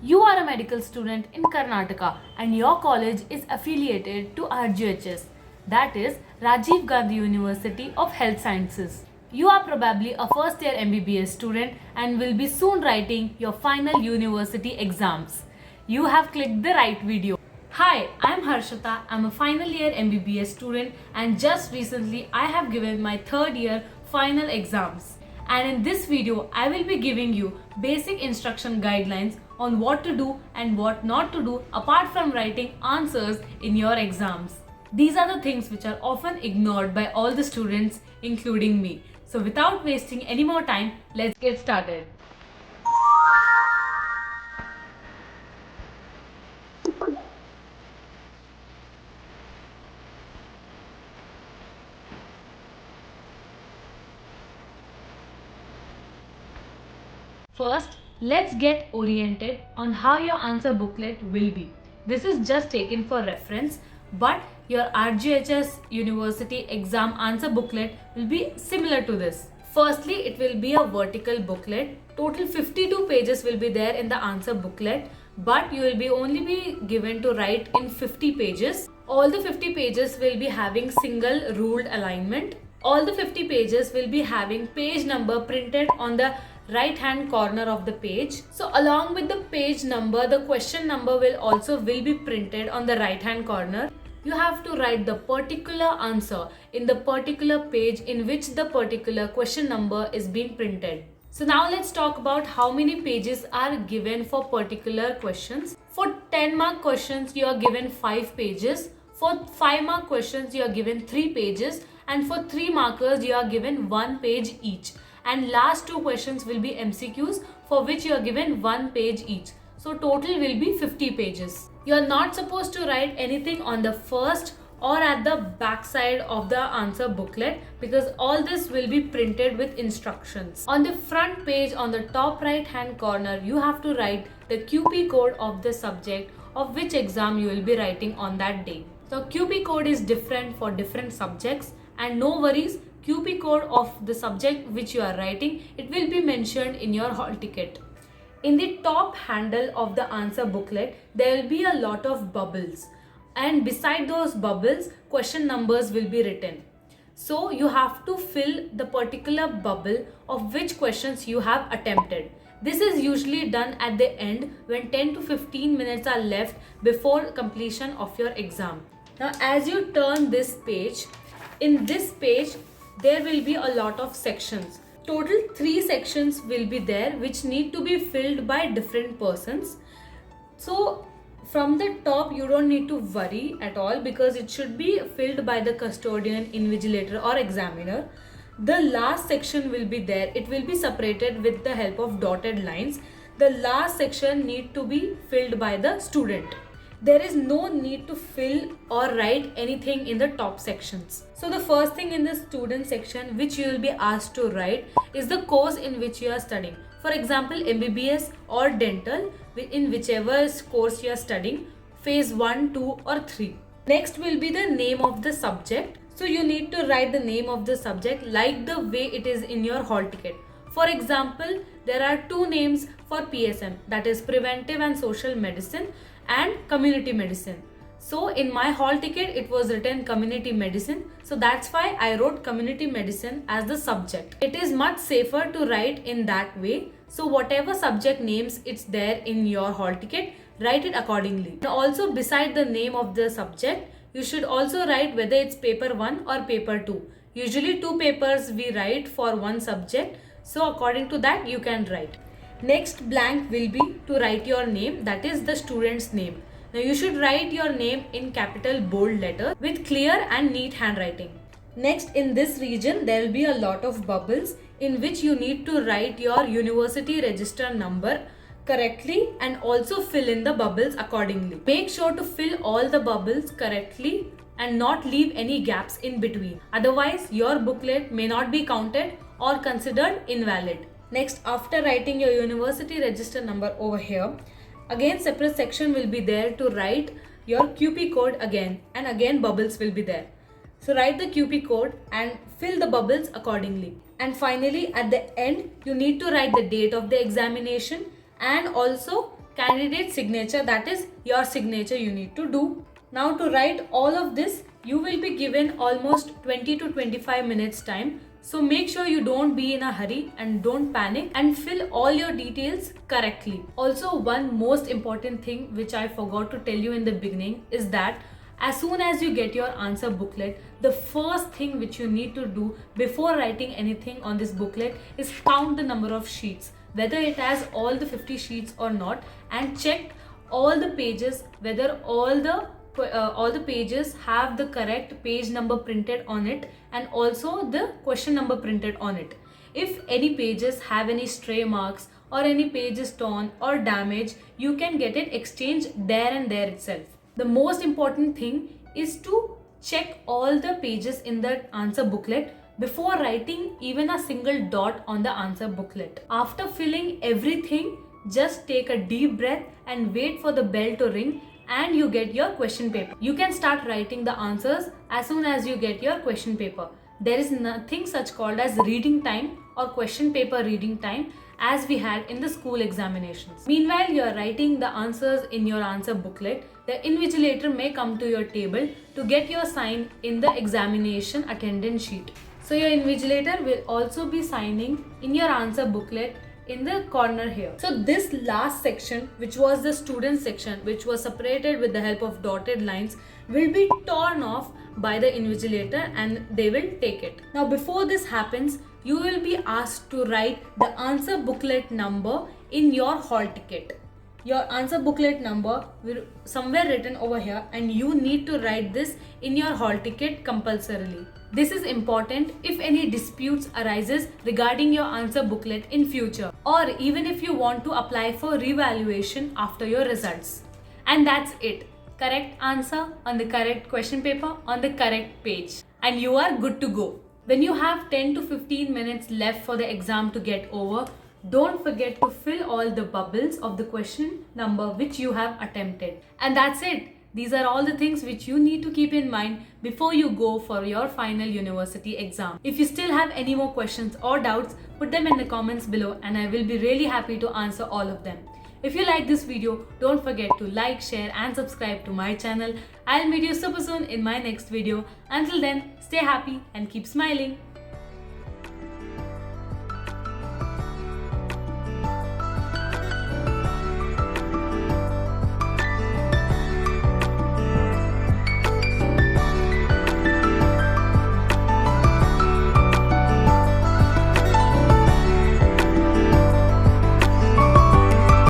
You are a medical student in Karnataka and your college is affiliated to RGHS, that is Rajiv Gandhi University of Health Sciences. You are probably a first year MBBS student and will be soon writing your final university exams. You have clicked the right video. Hi, I am Harshita. I'm a final year MBBS student and just recently I have given my third year final exams. And in this video, I will be giving you basic instruction guidelines on what to do and what not to do apart from writing answers in your exams. These are the things which are often ignored by all the students, including me. So without wasting any more time, let's get started. First, let's get oriented on how your answer booklet will be. This is just taken for reference, but your RGHS University exam answer booklet will be similar to this. Firstly, it will be a vertical booklet. Total 52 pages will be there in the answer booklet, but you will be only be given to write in 50 pages. All the 50 pages will be having single ruled alignment. All the 50 pages will be having page number printed on the right hand corner of the page. So along with the page number, the question number will be printed on the right hand corner. You have to write the particular answer in the particular page in which the particular question number is being printed. So now let's talk about how many pages are given for particular questions. For 10 mark questions, you are given 5 pages. For 5 mark questions, you are given 3 pages. And for 3 markers, you are given 1 page each. And last 2 questions will be MCQs, for which you are given 1 page each. So total will be 50 pages. You are not supposed to write anything on the first or at the back side of the answer booklet, because all this will be printed with instructions. On the front page, on the top right hand corner, you have to write the QP code of the subject of which exam you will be writing on that day. So QP code is different for different subjects, and no worries, QP code of the subject which you are writing, it will be mentioned in your hall ticket. In the top handle of the answer booklet, there will be a lot of bubbles, and beside those bubbles, question numbers will be written. So you have to fill the particular bubble of which questions you have attempted. This is usually done at the end when 10 to 15 minutes are left before completion of your exam. Now as you turn this page, in this page there will be a lot of sections. Total 3 sections will be there which need to be filled by different persons. So from the top, you don't need to worry at all because it should be filled by the custodian, invigilator or examiner. The last section will be there. It will be separated with the help of dotted lines. The last section need to be filled by the student. There is no need to fill or write anything in the top sections. So the first thing in the student section which you will be asked to write is the course in which you are studying. For example, MBBS or dental, in whichever course you are studying, phase 1, 2 or 3. Next will be the name of the subject. So you need to write the name of the subject like the way it is in your hall ticket. For example, there are 2 names for PSM, that is Preventive and Social Medicine and Community Medicine. So in my hall ticket, it was written Community Medicine. So that's why I wrote Community Medicine as the subject. It is much safer to write in that way. So whatever subject names it's there in your hall ticket, write it accordingly. And also beside the name of the subject, you should also write whether it's paper 1 or paper 2. Usually 2 papers we write for one subject. So according to that you can write. Next blank will be to write your name, that is the student's name. Now you should write your name in capital bold letters with clear and neat handwriting. Next, in this region there will be a lot of bubbles in which you need to write your university register number correctly and also fill in the bubbles accordingly. Make sure to fill all the bubbles correctly and not leave any gaps in between. Otherwise, your booklet may not be counted or considered invalid. Next, after writing your university register number over here, again separate section will be there to write your QP code again, and again bubbles will be there. So write the QP code and fill the bubbles accordingly. And finally at the end, you need to write the date of the examination and also candidate signature, that is your signature you need to do. Now to write all of this, you will be given almost 20 to 25 minutes time. So make sure you don't be in a hurry and don't panic and fill all your details correctly. Also, one most important thing which I forgot to tell you in the beginning is that as soon as you get your answer booklet, the first thing which you need to do before writing anything on this booklet is count the number of sheets, whether it has all the 50 sheets or not, and check all the pages whether all the pages have the correct page number printed on it and also the question number printed on it. If any pages have any stray marks or any page is torn or damaged, you can get it exchanged there and there itself. The most important thing is to check all the pages in the answer booklet before writing even a single dot on the answer booklet. After filling everything, just take a deep breath and wait for the bell to ring and you get your question paper. You can start writing the answers as soon as you get your question paper. There is nothing such called as reading time or question paper reading time as we had in the school examinations. Meanwhile, you are writing the answers in your answer booklet, the invigilator may come to your table to get your sign in the examination attendance sheet. So your invigilator will also be signing in your answer booklet in the corner here. So this last section, which was the student section, which was separated with the help of dotted lines, will be torn off by the invigilator and they will take it. Now before this happens, you will be asked to write the answer booklet number in your hall ticket. Your answer booklet number will somewhere written over here and you need to write this in your hall ticket compulsorily. This is important if any disputes arises regarding your answer booklet in future or even if you want to apply for revaluation after your results. And that's it. Correct answer on the correct question paper on the correct page and you are good to go. When you have 10 to 15 minutes left for the exam to get over, don't forget to fill all the bubbles of the question number which you have attempted. And that's it. These are all the things which you need to keep in mind before you go for your final university exam. If you still have any more questions or doubts, put them in the comments below and I will be really happy to answer all of them. If you like this video, don't forget to like, share and subscribe to my channel. I'll meet you super soon in my next video. Until then, stay happy and keep smiling.